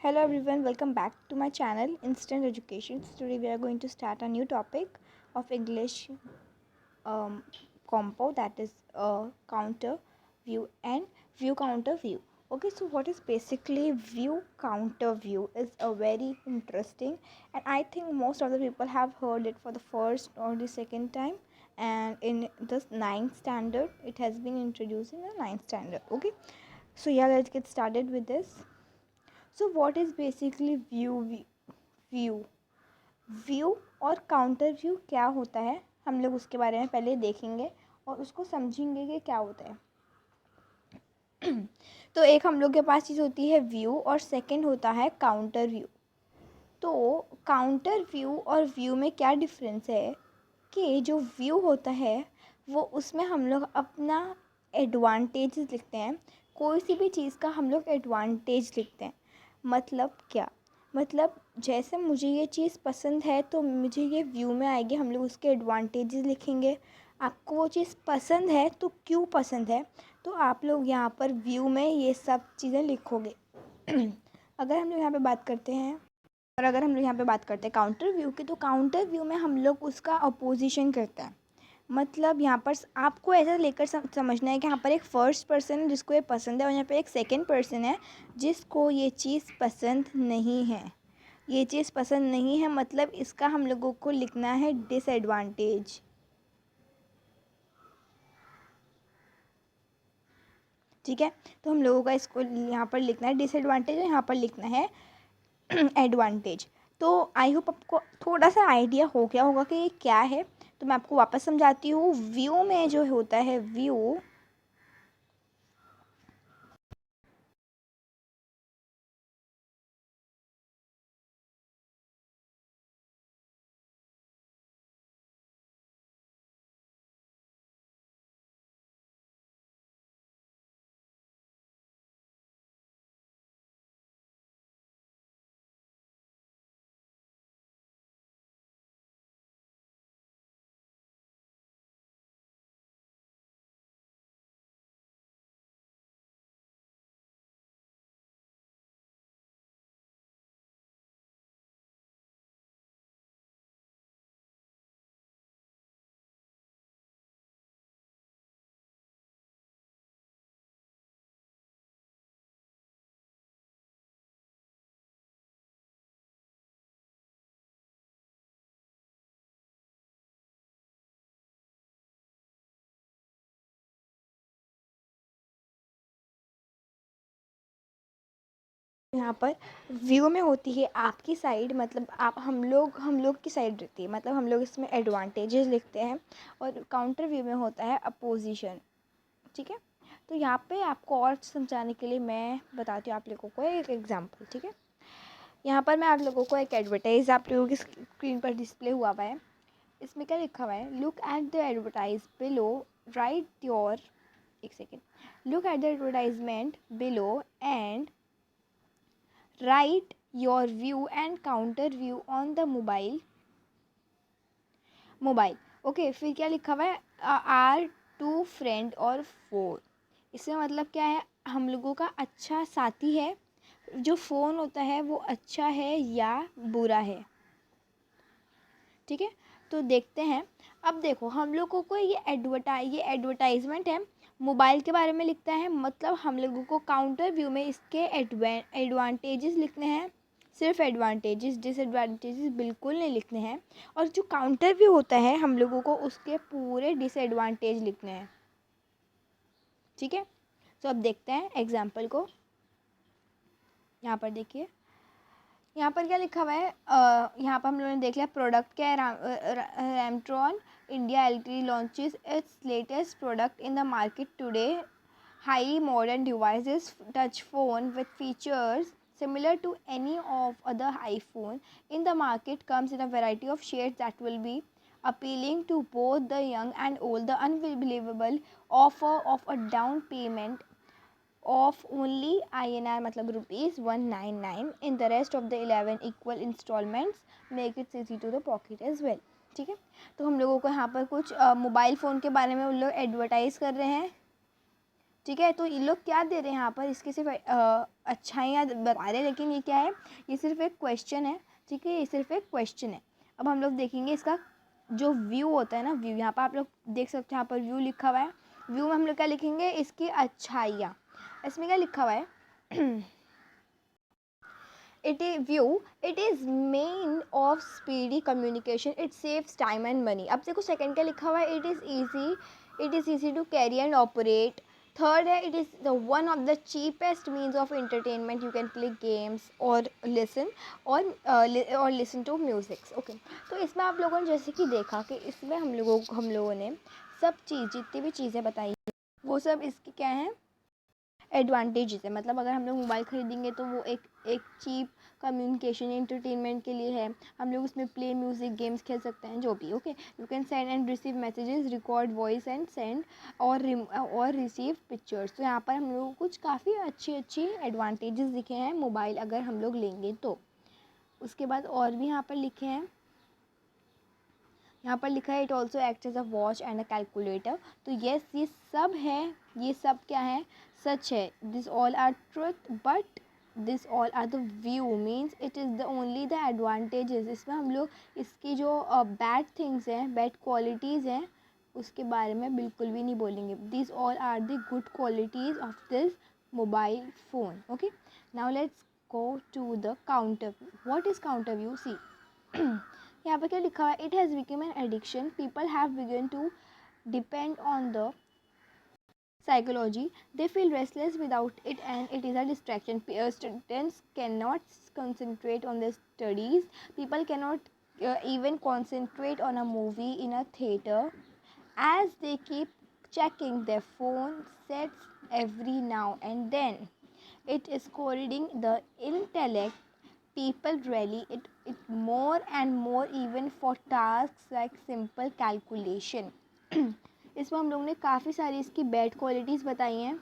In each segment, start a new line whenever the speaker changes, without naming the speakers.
Hello everyone, welcome back to my channel Instant Education. Today we are going to start a new topic of English compo, that is counter view and view counter view. Okay, so what is basically view counter view is a very interesting, and I think most of the people have heard it for the first or the second time, and in the ninth standard it has been introduced in the ninth standard. Okay, so yeah, let's get started with this. So what is basically view view और counter view क्या होता है, हम लोग उसके बारे में पहले देखेंगे और उसको समझेंगे कि क्या होता है. तो एक हम लोग के पास चीज़ होती है व्यू और सेकंड होता है काउंटर व्यू. तो काउंटर व्यू और व्यू में क्या डिफरेंस है कि जो व्यू होता है वो उसमें हम लोग अपना एडवांटेज लिखते हैं. कोई सी भी चीज़ का हम लोग एडवांटेज लिखते हैं. मतलब क्या, मतलब जैसे मुझे ये चीज़ पसंद है तो मुझे ये व्यू में आएगी, हम लोग उसके एडवांटेजेस लिखेंगे. आपको वो चीज़ पसंद है तो क्यों पसंद है, तो आप लोग यहाँ पर व्यू में ये सब चीज़ें लिखोगे. अगर हम लोग यहाँ पे बात करते हैं और अगर हम लोग यहाँ पे बात करते हैं काउंटर व्यू की, तो काउंटर व्यू में हम लोग उसका अपोजिशन करते हैं. मतलब यहाँ पर आपको ऐसा लेकर समझना है कि यहाँ पर एक फर्स्ट पर्सन है जिसको ये पसंद है और यहाँ पे एक सेकंड पर्सन है जिसको ये चीज़ पसंद नहीं है. ये चीज़ पसंद नहीं है मतलब इसका हम लोगों को लिखना है डिसएडवांटेज. ठीक है, तो हम लोगों का इसको यहाँ पर लिखना है डिसएडवांटेज और यहाँ पर लिखना है एडवांटेज. तो आई होप आपको थोड़ा सा आइडिया हो गया होगा कि ये क्या है. तो मैं आपको वापस समझाती हूँ. व्यू में जो होता है व्यू, यहाँ पर व्यू में होती है आपकी साइड, मतलब आप हम लोग की साइड रहती है, मतलब हम लोग इसमें एडवांटेजेस लिखते हैं. और काउंटर व्यू में होता है अपोजिशन. ठीक है, तो यहाँ पे आपको और समझाने के लिए मैं बताती हूँ आप लोगों को एक एग्जांपल. ठीक है, यहाँ पर मैं आप लोगों को एक एडवर्टाइज आप लोगों की स्क्रीन पर डिस्प्ले हुआ है. इसमें क्या लिखा हुआ है, look at the advertise below, write your, एक second, look at the advertisement below and write your view and counter view on the mobile. Okay, फिर क्या लिखा हुआ है, आर टू फ्रेंड और फोर. इसमें मतलब क्या है, हम लोगों का अच्छा साथी है. जो फ़ोन होता है वो अच्छा है या बुरा है. ठीक है, तो देखते हैं. अब देखो हम लोगों को ये एडवर्टाइजमेंट है, मोबाइल के बारे में लिखता है. मतलब हम लोगों को काउंटर व्यू में इसके एडवांटेजेस लिखने हैं, सिर्फ एडवांटेजेस, डिसएडवांटेजेस बिल्कुल नहीं लिखने हैं. और जो काउंटर व्यू होता है हम लोगों को उसके पूरे डिसएडवांटेज लिखने हैं. ठीक है, तो अब देखते हैं एग्जाम्पल को. यहाँ पर देखिए, यहाँ पर क्या लिखा हुआ है, यहाँ पर हम लोगों ने देख लिया प्रोडक्ट क्या है. Ramtron India LT launches its latest product in the market today, highly modern devices, touch phone with features similar to any of other iPhone in the market, comes in a variety of shades that will be appealing to both the young and old. The unbelievable offer of a down payment of only INR मतलब ₹199 in the rest of the 11 equal installments make it easy to the pocket as well. ठीक है, तो हम लोगों को यहाँ पर कुछ मोबाइल फ़ोन के बारे में उन लोग एडवर्टाइज़ कर रहे हैं. ठीक है। तो ये लोग क्या दे रहे हैं यहाँ पर, इसके सिर्फ अच्छाइयाँ बता रहे हैं, लेकिन ये क्या है, ये सिर्फ एक क्वेश्चन है। ठीक है, ये सिर्फ एक क्वेश्चन है। अब हम लोग देखेंगे इसका जो व्यू होता है ना, व्यू, यहाँ पर आप लोग देख सकते हैं, यहाँ पर व्यू लिखा हुआ है। व्यू में हम लोग क्या लिखेंगे, इसकी अच्छाइयाँ। इसमें क्या लिखा हुआ है it is main of speedy communication, it saves time and money। अब देखो सेकंड क्या लिखा हुआ है, it is easy to carry and operate। Third है, it is the one of the cheapest means of entertainment, you can play games or listen or listen to music। Okay, तो इसमें आप लोगों ने जैसे कि देखा कि इसमें हम लोगों ने सब चीज़, जितनी भी चीज़ें बताई वो सब इसकी क्या है, एडवांटेजेस है। मतलब अगर हम लोग मोबाइल ख़रीदेंगे तो वो एक चीप कम्युनिकेशन एंटरटेनमेंट के लिए है। हम लोग उसमें प्ले म्यूज़िक, गेम्स खेल सकते हैं, जो भी। Okay, you can send and receive messages, record voice and send और रिसीव पिक्चर्स। तो यहाँ पर हम लोग को कुछ काफ़ी अच्छी एडवांटेजेस दिखे हैं मोबाइल अगर हम लोग लेंगे तो। उसके बाद और भी यहाँ पर लिखे हैं, यहाँ पर लिखा है it also act as a watch and a calculator. तो येस, ये सब है, ये सब क्या है, सच है। This all are truth but this all are the view, means it is the only the advantages. इसमें हम लोग इसकी जो बैड थिंग्स हैं, बैड क्वालिटीज़ हैं, उसके बारे में बिल्कुल भी नहीं बोलेंगे। This all are the good qualities of this mobile phone. Okay, now let's go to the counter view. What is counter view? See यहाँ पर क्या लिखा हुआ है, it has become an addiction, people have begun to depend on the psychology, they feel restless without it and it is a distraction। Students cannot concentrate on their studies, people cannot even concentrate on a movie in a theater as they keep checking their phone sets every now and then। It is corroding the intellect, people rely it more and more even for tasks like simple calculation। इसमें हम लोग ने काफ़ी सारी इसकी bad qualities बताई हैं।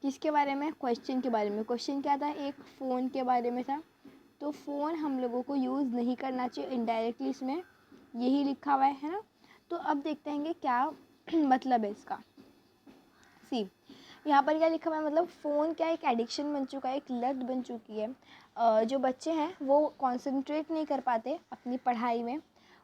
किसके बारे में? क्वेश्चन के बारे में। क्वेश्चन क्या था? एक फ़ोन के बारे में था। तो फ़ोन हम लोगों को यूज़ नहीं करना चाहिए, इनडायरेक्टली इसमें यही लिखा हुआ है ना। तो अब देखते हैं कि क्या मतलब है इसका। सी, यहाँ पर क्या लिखा हुआ है, मतलब फ़ोन क्या एक एडिक्शन बन चुका है, एक लत बन चुकी है। जो बच्चे हैं वो कॉन्सेंट्रेट नहीं कर पाते अपनी पढ़ाई में।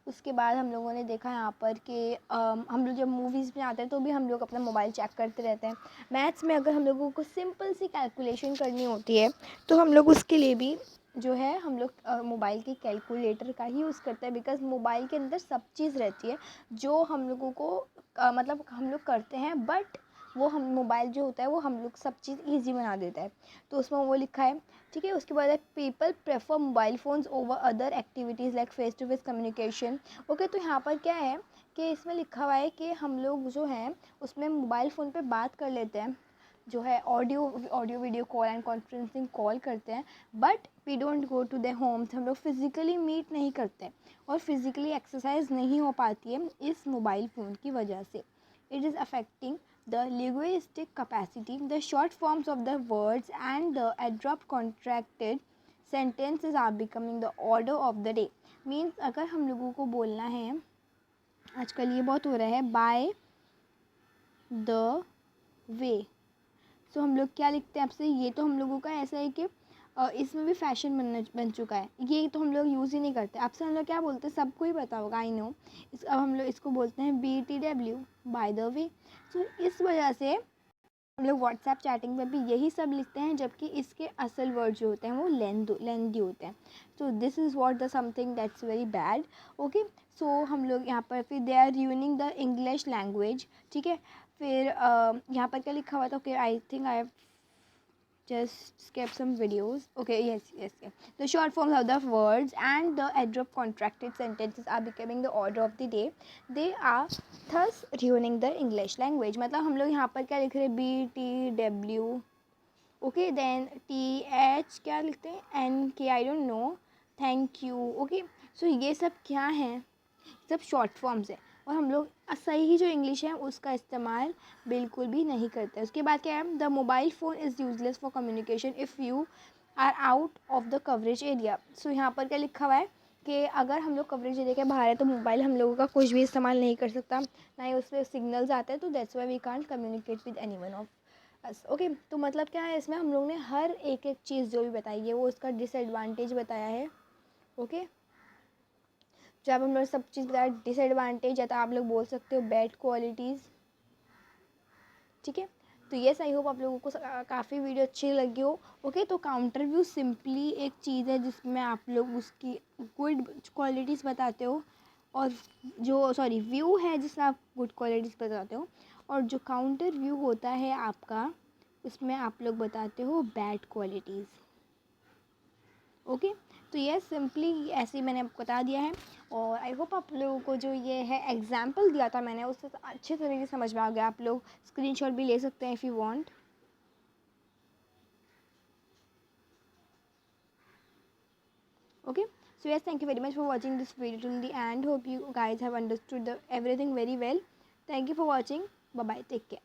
उसके बाद हम लोगों ने देखा यहाँ पर कि हम लोग जब मूवीज़ में आते हैं तो भी हम लोग अपना मोबाइल चेक करते रहते हैं। मैथ्स में अगर हम लोगों को सिंपल सी कैलकुलेशन करनी होती है तो हम लोग उसके लिए भी जो है हम लोग मोबाइल के कैलकुलेटर का ही यूज़ करते हैं, बिकॉज़ मोबाइल के अंदर सब चीज़ रहती है जो हम लोगों को मतलब हम लोग करते हैं, बट वो हम मोबाइल जो होता है वो हम लोग सब चीज़ ईजी बना देता है। तो उसमें वो लिखा है, ठीक है। उसके बाद है people prefer mobile phones over other activities like face to face communication. Okay, तो यहाँ पर क्या है कि इसमें लिखा हुआ है कि हम लोग जो हैं उसमें मोबाइल फ़ोन पे बात कर लेते हैं, जो है audio video call and conferencing call करते हैं, but we don't go to the homes. हम लोग फिज़िकली मीट नहीं करते और फिज़िकली एक्सरसाइज नहीं हो पाती है इस मोबाइल फ़ोन की वजह से। It is affecting the linguistic capacity, the short forms of the words and the abrupt contracted sentences are becoming the order of the day। Means अगर हम लोगों को बोलना है, आजकल ये बहुत हो रहा है, by the way, तो हम लोग क्या लिखते हैं आपसे, ये तो हम लोगों का ऐसा है कि इसमें भी फैशन बन चुका है, ये तो हम लोग यूज़ ही नहीं करते। आपसे हम लोग क्या बोलते हैं, सबको ही पता होगा, आई नो। अब हम लोग इसको बोलते हैं BTW, बाय द वे। तो इस वजह से हम लोग व्हाट्सएप चैटिंग में भी यही सब लिखते हैं, जबकि इसके असल वर्ड जो होते हैं वो लेंदी होते हैं। तो this is what the something that's very bad. Okay, so हम लोग यहाँ पर फिर they are ruining the English language. ठीक है, फिर यहाँ पर क्या लिखा हुआ था, okay I think I have just skip some videos। Okay, yes, the short forms of the words and the abrupt contracted sentences are becoming the order of the day, they are thus ruining the English language। मतलब हम लोग यहाँ पर क्या लिख रहे हैं, BTW, okay, then TH क्या लिखते हैं, NK, I don't know, thank you. Okay, so ये सब क्या है, सब शॉर्ट फॉर्म्स है और हम लोग सही ही जो इंग्लिश है उसका इस्तेमाल बिल्कुल भी नहीं करते। उसके बाद क्या है, the mobile phone is useless for communication if you are out of the coverage area. So यहाँ पर क्या लिखा हुआ है कि अगर हम लोग कवरेज एरिया के बाहर है तो मोबाइल हम लोगों का कुछ भी इस्तेमाल नहीं कर सकता, ना ही उस पर सिग्नल्स आते हैं। तो that's why we can't communicate with any one of us okay. तो मतलब क्या है, इसमें हम लोग ने हर एक एक चीज़ जो भी बताई है वो उसका डिसएडवांटेज बताया है। ओके, जब हम लोग सब चीज़ बताया डिसएडवांटेज या तो आप लोग बोल सकते हो बैड क्वालिटीज़। ठीक है, तो यस आई होप आप लोगों को काफ़ी वीडियो अच्छी लगी हो। ओके, तो काउंटर व्यू सिंपली एक चीज़ है जिसमें आप लोग उसकी गुड क्वालिटीज़ बताते हो, और जो व्यू है जिसमें आप गुड क्वालिटीज़ बताते हो, और जो काउंटर व्यू होता है आपका उसमें आप लोग बताते हो बैड क्वालिटीज़। ओके, तो ये सिंपली ऐसे ही मैंने आपको बता दिया है, और आई होप आप लोगों को जो ये है एग्जाम्पल दिया था मैंने उससे अच्छे तरीके से समझ में आ गया। आप लोग स्क्रीनशॉट भी ले सकते हैं if you want. Okay, so yes, thank you very much for watching this video till the end. Hope you guys have understood everything very well. Thank you for watching. Bye bye, take care.